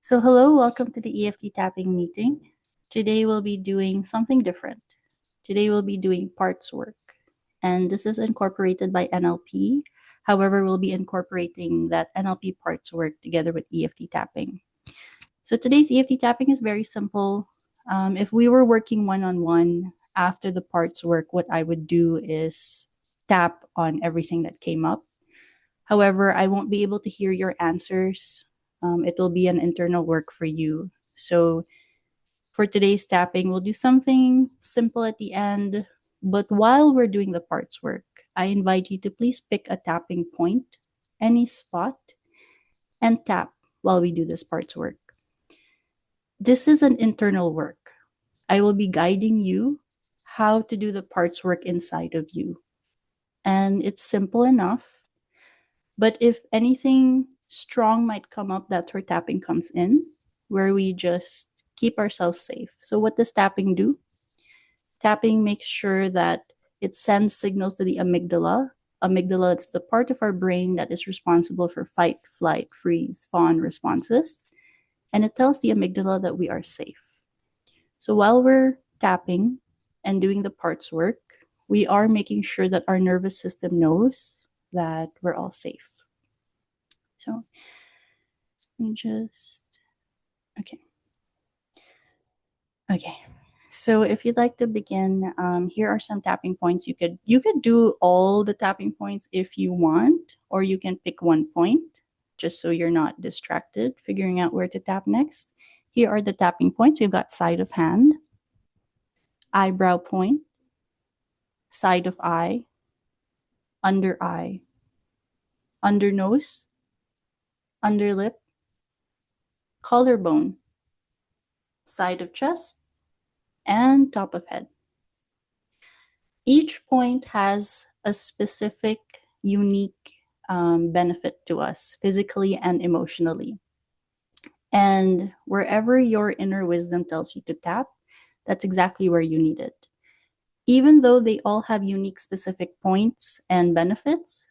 So hello, welcome to the EFT tapping meeting. Today we'll be doing something different. Today we'll be doing parts work. And this is incorporated by NLP. However, we'll be incorporating that NLP parts work together with EFT tapping. So today's EFT tapping is very simple. If we were working one-on-one after the parts work, what I would do is tap on everything that came up. However, I won't be able to hear your answers. It will be an internal work for you. So for today's tapping, we'll do something simple at the end. But while we're doing the parts work, I invite you to please pick a tapping point, any spot, and tap while we do this parts work. This is an internal work. I will be guiding you how to do the parts work inside of you. And it's simple enough. But if anything strong might come up, that's where tapping comes in, where we just keep ourselves safe. So, what does tapping do? Tapping makes sure that it sends signals to the amygdala. Amygdala is the part of our brain that is responsible for fight, flight, freeze, fawn responses. And it tells the amygdala that we are safe. So, while we're tapping and doing the parts work, we are making sure that our nervous system knows that we're all safe. So let me just, okay. Okay. So if you'd like to begin, here are some tapping points. You could do all the tapping points if you want, or you can pick one point just so you're not distracted figuring out where to tap next. Here are the tapping points. We've got side of hand, eyebrow point, side of eye, under nose, under lip, collarbone, side of chest, and top of head. Each point has a specific, unique benefit to us physically and emotionally. And wherever your inner wisdom tells you to tap, that's exactly where you need it. Even though they all have unique, specific points and benefits,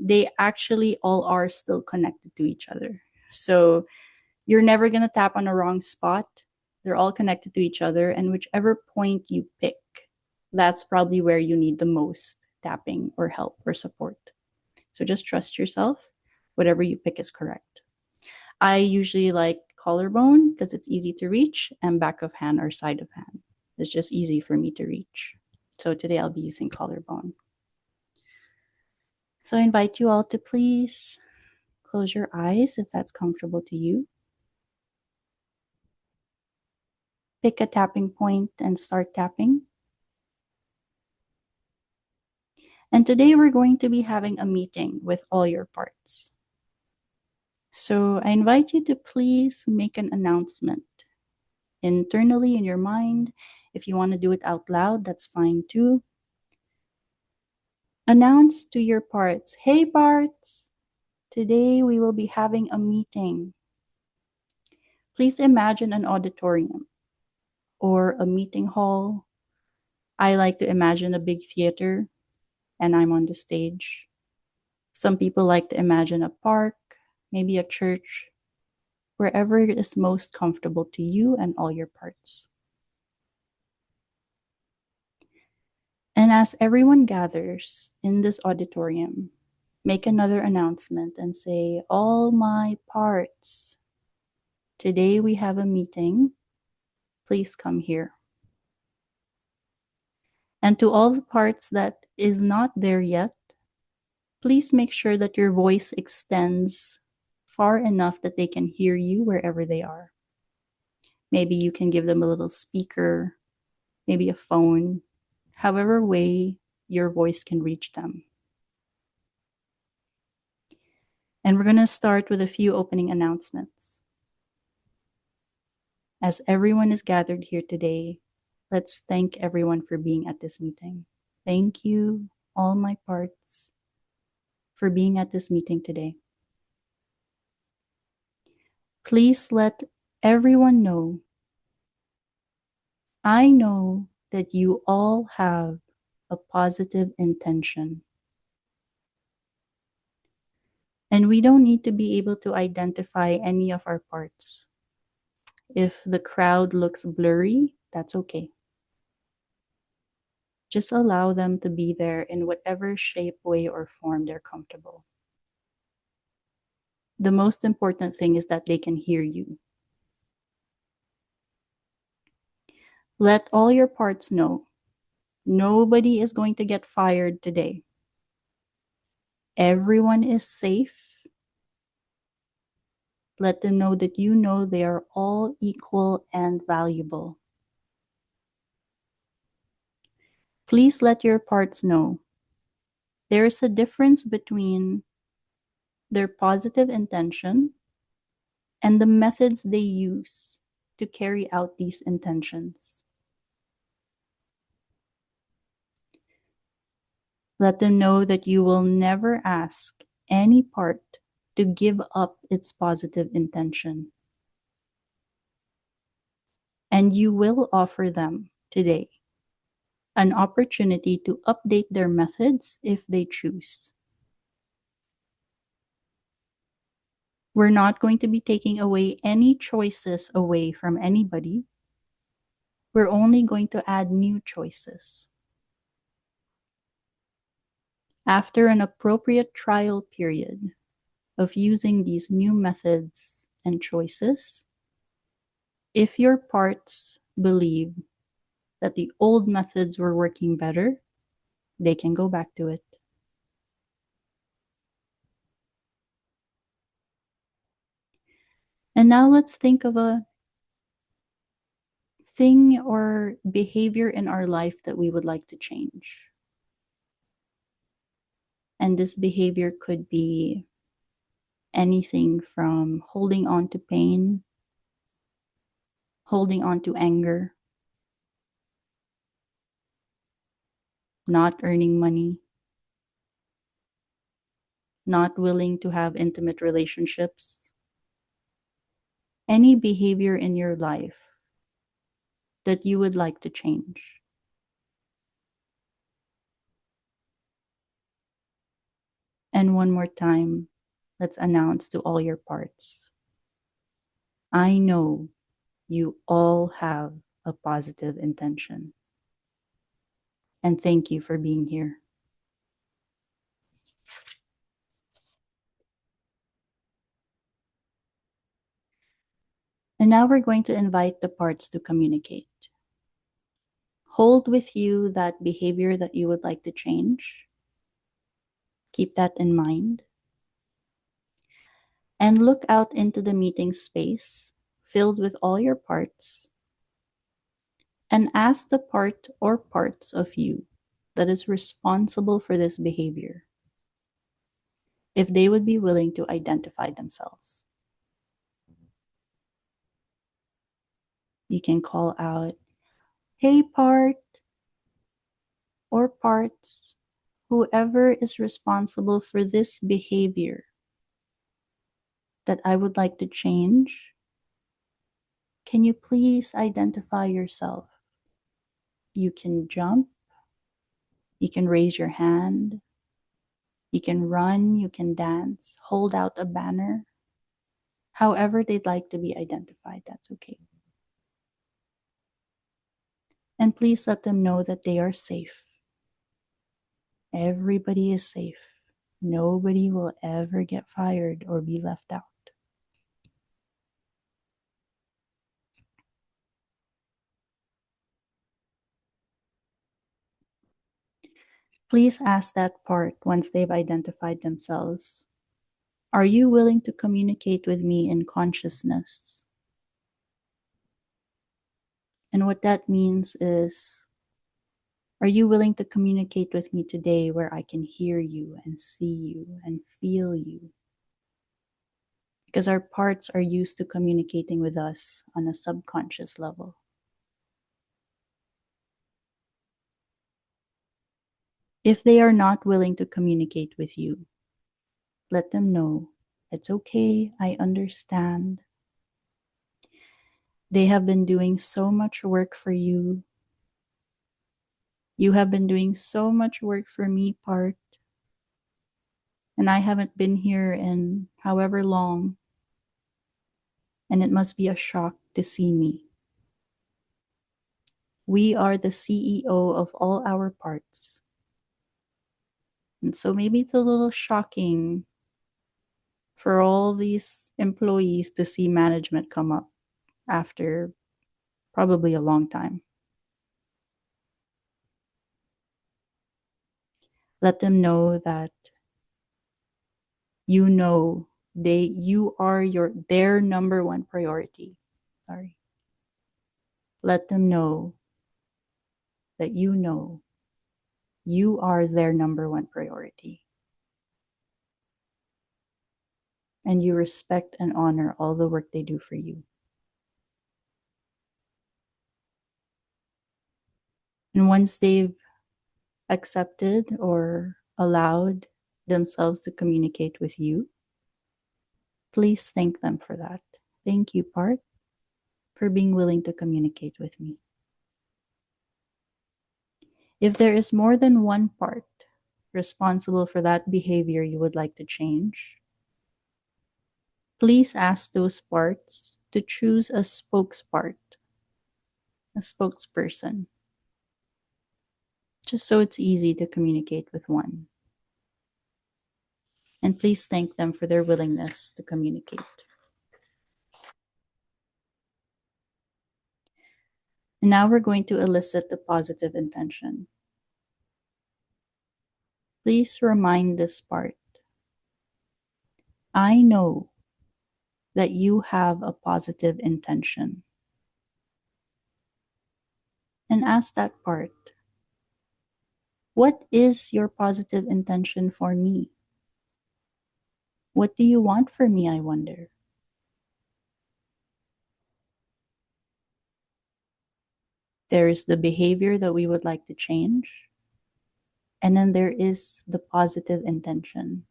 they actually all are still connected to each other. So you're never going to tap on a wrong spot. They're all connected to each other. And whichever point you pick, that's probably where you need the most tapping or help or support. So just trust yourself. Whatever you pick is correct. I usually like collarbone because it's easy to reach, and back of hand or side of hand. It's just easy for me to reach. So today I'll be using collarbone. So I invite you all to please close your eyes if that's comfortable to you. Pick a tapping point and start tapping. And today we're going to be having a meeting with all your parts. So I invite you to please make an announcement internally in your mind. If you want to do it out loud, that's fine too. Announce to your parts, hey parts, today we will be having a meeting. Please imagine an auditorium or a meeting hall. I like to imagine a big theater and I'm on the stage. Some people like to imagine a park, maybe a church, wherever it is most comfortable to you and all your parts. And as everyone gathers in this auditorium, make another announcement and say, all my parts, today we have a meeting. Please come here. And to all the parts that is not there yet, please make sure that your voice extends far enough that they can hear you wherever they are. Maybe you can give them a little speaker, maybe a phone, however way your voice can reach them. And we're going to start with a few opening announcements. As everyone is gathered here today, let's thank everyone for being at this meeting. Thank you, all my parts, for being at this meeting today. Please let everyone know, I know that you all have a positive intention. And we don't need to be able to identify any of our parts. If the crowd looks blurry, that's okay. Just allow them to be there in whatever shape, way, or form they're comfortable. The most important thing is that they can hear you. Let all your parts know nobody is going to get fired today. Everyone is safe. Let them know that you know they are all equal and valuable. Please let your parts know there is a difference between their positive intention and the methods they use to carry out these intentions. Let them know that you will never ask any part to give up its positive intention. And you will offer them today an opportunity to update their methods if they choose. We're not going to be taking away any choices away from anybody. We're only going to add new choices. After an appropriate trial period of using these new methods and choices, if your parts believe that the old methods were working better, they can go back to it. And now let's think of a thing or behavior in our life that we would like to change. And this behavior could be anything from holding on to pain, holding on to anger, not earning money, not willing to have intimate relationships. Any behavior in your life that you would like to change. And one more time, let's announce to all your parts. I know you all have a positive intention. And thank you for being here. And now we're going to invite the parts to communicate. Hold with you that behavior that you would like to change. Keep that in mind. And look out into the meeting space filled with all your parts and ask the part or parts of you that is responsible for this behavior if they would be willing to identify themselves. You can call out, hey part or parts, whoever is responsible for this behavior that I would like to change, can you please identify yourself? You can jump, you can raise your hand, you can run, you can dance, hold out a banner. However they'd like to be identified, that's okay. And please let them know that they are safe. Everybody is safe. Nobody will ever get fired or be left out. Please ask that part once they've identified themselves. Are you willing to communicate with me in consciousness? And what that means is, are you willing to communicate with me today where I can hear you and see you and feel you? Because our parts are used to communicating with us on a subconscious level. If they are not willing to communicate with you, let them know it's okay, I understand. They have been doing so much work for you. You have been doing so much work for me, part. And I haven't been here in however long, and it must be a shock to see me. We are the CEO of all our parts. And so maybe it's a little shocking for all these employees to see management come up after probably a long time. Let them know that you know you are their number one priority. Sorry. Let them know that you are their number one priority. And you respect and honor all the work they do for you. And once they've accepted or allowed themselves to communicate with you, please thank them for that. Thank you, Part, for being willing to communicate with me. If there is more than one part responsible for that behavior you would like to change, please ask those parts to choose a spokespart, a spokesperson, just so it's easy to communicate with one. And please thank them for their willingness to communicate. And now we're going to elicit the positive intention. Please remind this part. I know that you have a positive intention. And ask that part, what is your positive intention for me? What do you want for me, I wonder? There is the behavior that we would like to change. And then there is the positive intention.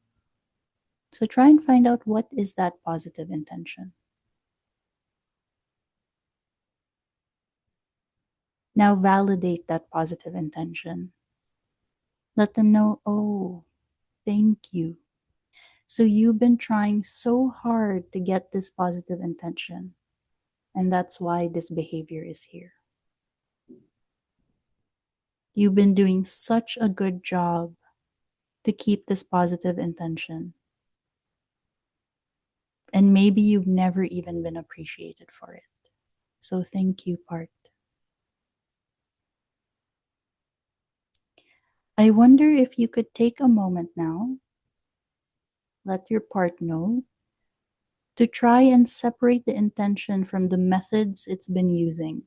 So try and find out what is that positive intention. Now validate that positive intention. Let them know, oh, thank you. So you've been trying so hard to get this positive intention. And that's why this behavior is here. You've been doing such a good job to keep this positive intention. And maybe you've never even been appreciated for it. So thank you, Part. I wonder if you could take a moment now, let your part know, to try and separate the intention from the methods it's been using.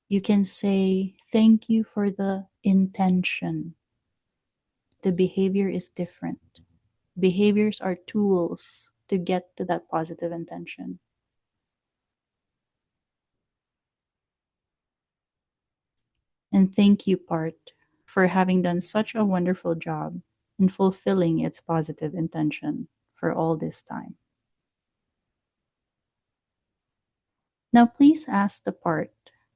You can say, thank you for the intention. The behavior is different. Behaviors are tools to get to that positive intention. And thank you, Part, for having done such a wonderful job in fulfilling its positive intention for all this time. Now, please ask the Part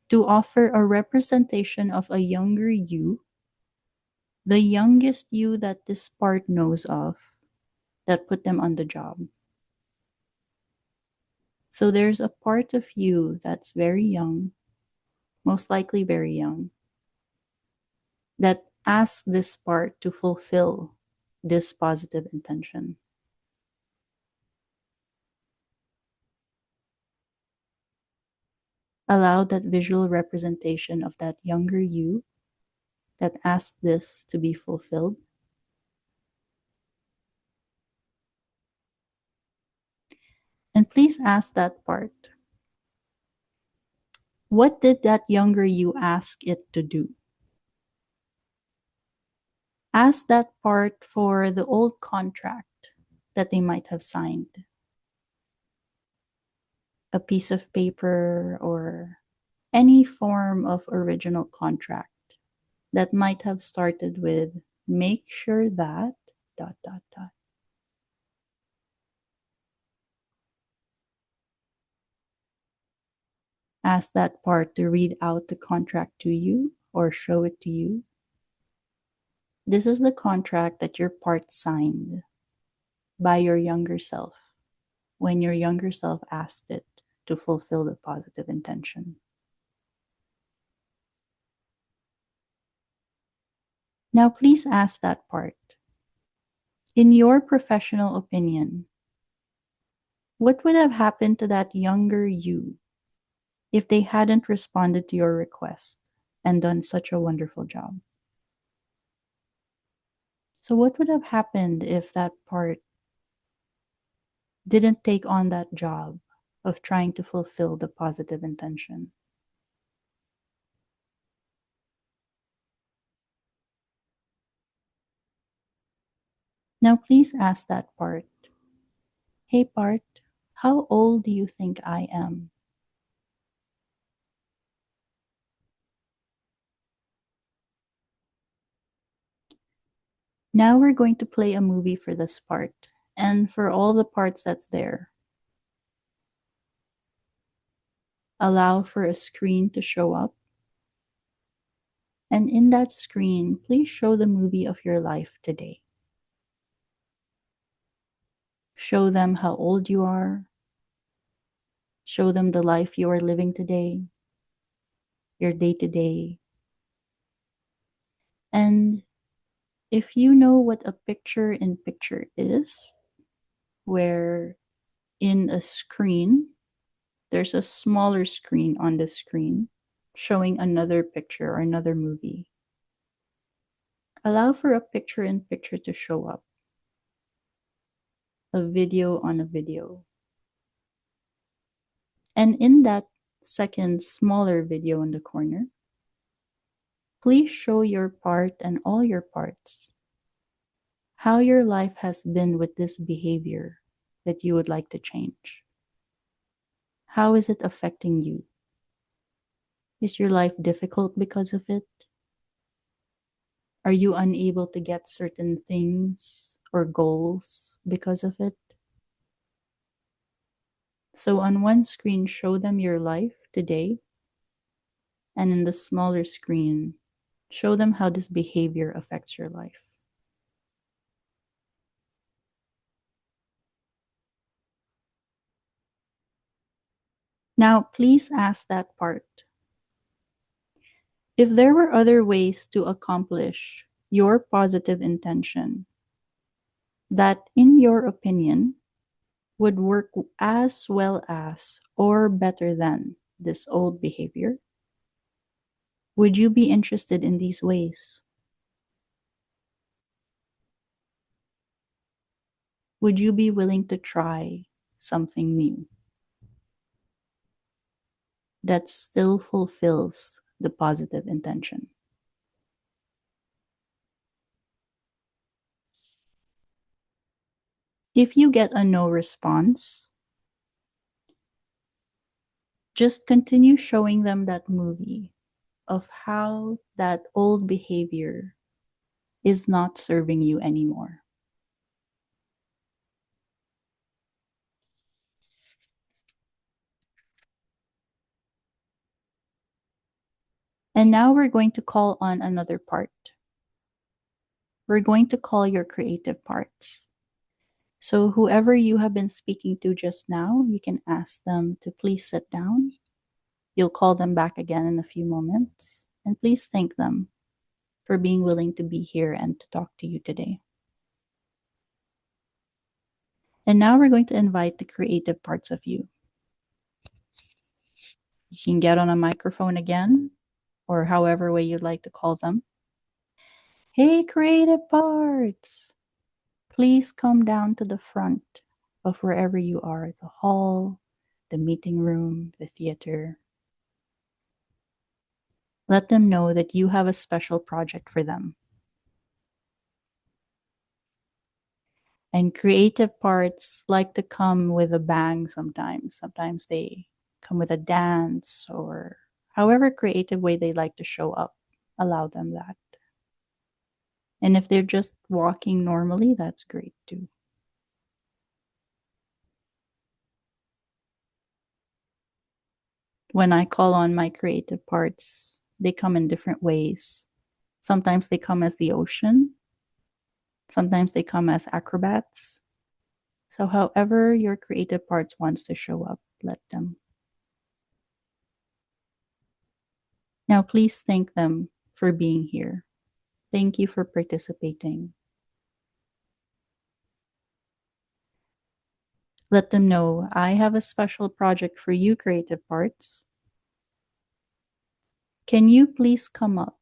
to offer a representation of a younger you, the youngest you that this Part knows of, that put them on the job. So there's a part of you that's very young, most likely very young, that asks this part to fulfill this positive intention. Allow that visual representation of that younger you that asked this to be fulfilled. And please ask that part, what did that younger you ask it to do? Ask that part for the old contract that they might have signed, a piece of paper or any form of original contract that might have started with, make sure that, dot, dot, dot. Ask that part to read out the contract to you or show it to you. This is the contract that your part signed by your younger self when your younger self asked it to fulfill the positive intention. Now, please ask that part. In your professional opinion, what would have happened to that younger you if they hadn't responded to your request and done such a wonderful job? So, what would have happened if that part didn't take on that job of trying to fulfill the positive intention? Now, please ask that part. Hey, part, how old do you think I am? Now we're going to play a movie for this part and for all the parts that's there. Allow for a screen to show up. And in that screen, please show the movie of your life today. Show them how old you are. Show them the life you are living today, your day to day. And if you know what a picture in picture is, where in a screen, there's a smaller screen on the screen showing another picture or another movie. Allow for a picture in picture to show up, a video on a video. And in that second smaller video in the corner, please show your part and all your parts, how your life has been with this behavior that you would like to change. How is it affecting you? Is your life difficult because of it? Are you unable to get certain things or goals because of it? So, on one screen, show them your life today, and in the smaller screen, show them how this behavior affects your life. Now, please ask that part. If there were other ways to accomplish your positive intention that, in your opinion, would work as well as or better than this old behavior, would you be interested in these ways? Would you be willing to try something new that still fulfills the positive intention? If you get a no response, just continue showing them that movie of how that old behavior is not serving you anymore. And now we're going to call on another part. We're going to call your creative parts. So, whoever you have been speaking to just now, you can ask them to please sit down. You'll call them back again in a few moments. And please thank them for being willing to be here and to talk to you today. And now we're going to invite the creative parts of you. You can get on a microphone again, or however way you'd like to call them. Hey, creative parts! Please come down to the front of wherever you are, the hall, the meeting room, the theater. Let them know that you have a special project for them. And creative parts like to come with a bang sometimes. Sometimes they come with a dance or however creative way they like to show up. Allow them that. And if they're just walking normally, that's great too. When I call on my creative parts, they come in different ways. Sometimes they come as the ocean, Sometimes they come as acrobats. So, however your creative parts wants to show up, let them. Now, please thank them for being here. Thank you for participating. Let them know I have a special project for you, creative parts. Can you please come up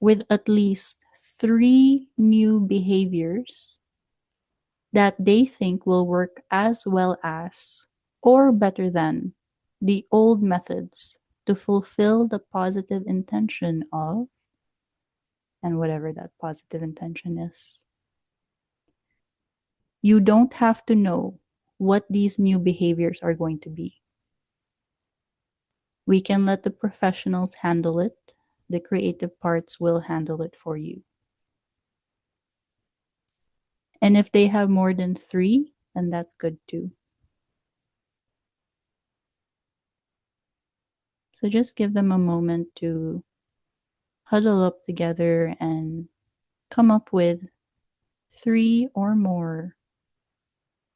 with at least 3 new behaviors that they think will work as well as or better than the old methods to fulfill the positive intention of, and whatever that positive intention is. You don't have to know what these new behaviors are going to be. We can let the professionals handle it. The creative parts will handle it for you. And if they have more than 3, then that's good too. So just give them a moment to huddle up together and come up with 3 or more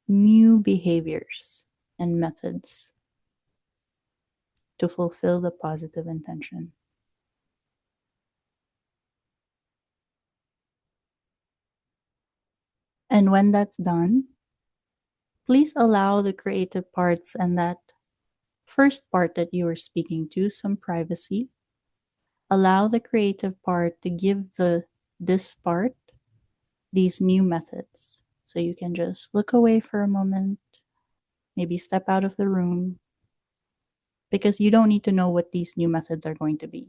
new behaviors and methods to fulfill the positive intention. And when that's done, please allow the creative parts and that first part that you are speaking to some privacy. Allow the creative part to give this part these new methods. So you can just look away for a moment, maybe step out of the room, because you don't need to know what these new methods are going to be.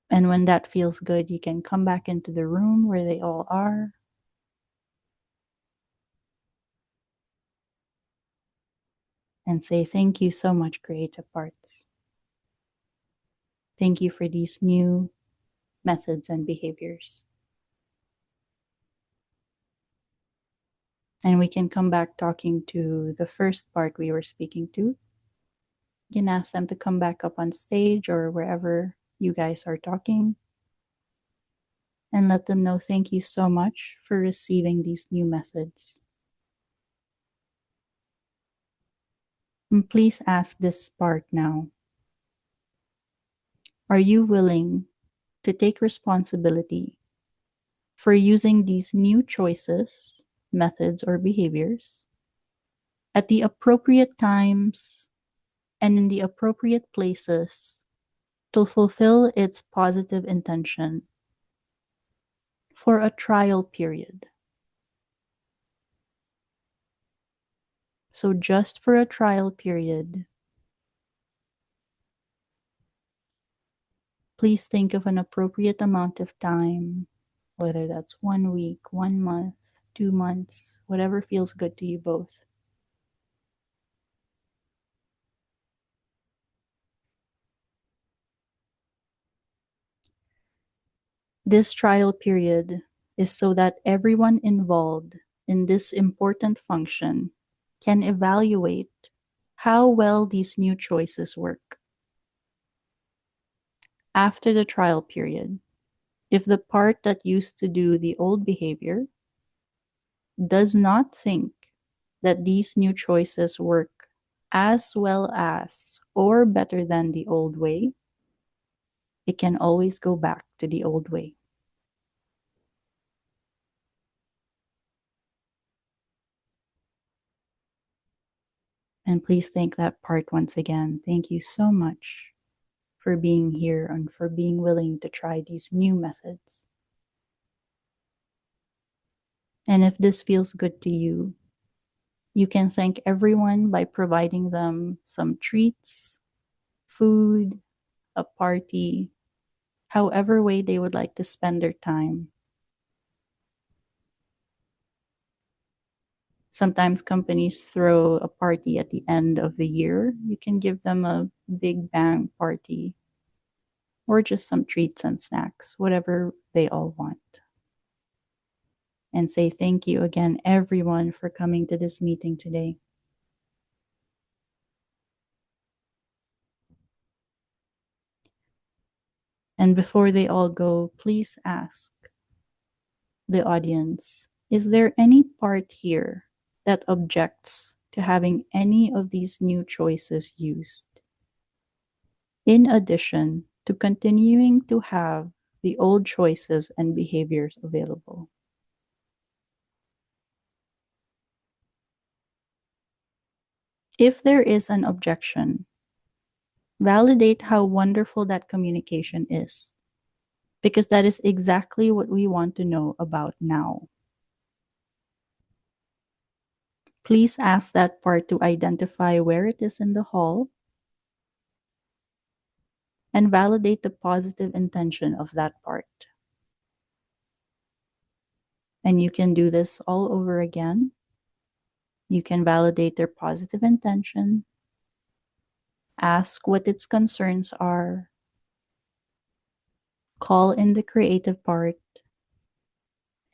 And when that feels good, you can come back into the room where they all are. And say, thank you so much, creative parts. Thank you for these new methods and behaviors. And we can come back talking to the first part we were speaking to. You can ask them to come back up on stage or wherever you guys are talking and let them know thank you so much for receiving these new methods. And please ask this part now. Are you willing to take responsibility for using these new choices, methods, or behaviors at the appropriate times and in the appropriate places to fulfill its positive intention for a trial period? So, just for a trial period, please think of an appropriate amount of time, whether that's 1 week, 1 month, 2 months, whatever feels good to you both. This trial period is so that everyone involved in this important function can evaluate how well these new choices work. After the trial period, if the part that used to do the old behavior does not think that these new choices work as well as or better than the old way, it can always go back to the old way. And please thank that part once again. Thank you so much for being here and for being willing to try these new methods. And if this feels good to you, you can thank everyone by providing them some treats, food, a party, however way they would like to spend their time. Sometimes companies throw a party at the end of the year. You can give them a big bang party or just some treats and snacks, whatever they all want. And say thank you again, everyone, for coming to this meeting today. And before they all go, please ask the audience, is there any part here that objects to having any of these new choices used? In addition to continuing to have the old choices and behaviors available. If there is an objection, validate how wonderful that communication is, because that is exactly what we want to know about now. Please ask that part to identify where it is in the hall and validate the positive intention of that part. And you can do this all over again. You can validate their positive intention, ask what its concerns are, call in the creative part,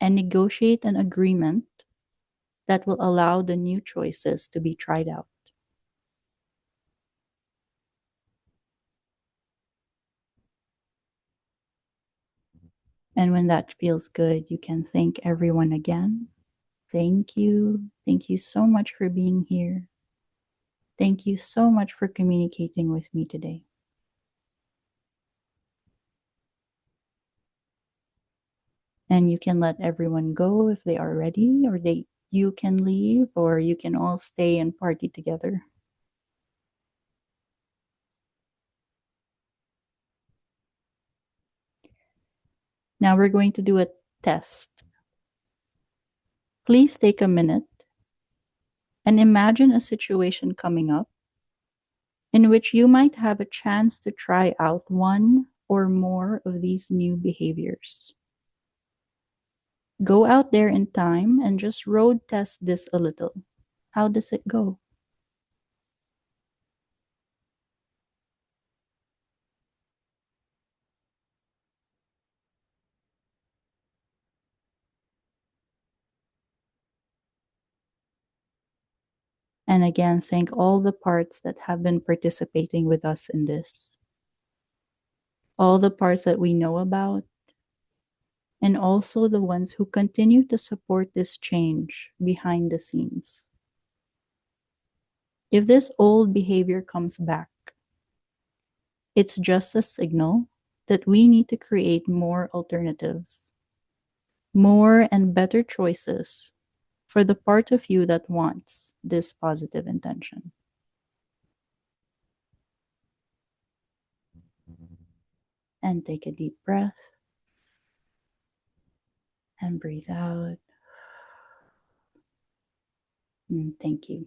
and negotiate an agreement that will allow the new choices to be tried out. And when that feels good, you can thank everyone again. Thank you. Thank you so much for being here. Thank you so much for communicating with me today. And you can let everyone go if they are ready, or you can leave, or you can all stay and party together. Now we're going to do a test. Please take a minute and imagine a situation coming up in which you might have a chance to try out one or more of these new behaviors. Go out there in time and just road test this a little. How does it go? And again, thank all the parts that have been participating with us in this. All the parts that we know about, and also the ones who continue to support this change behind the scenes. If this old behavior comes back, it's just a signal that we need to create more alternatives, more and better choices for the part of you that wants this positive intention. And take a deep breath and breathe out. And thank you.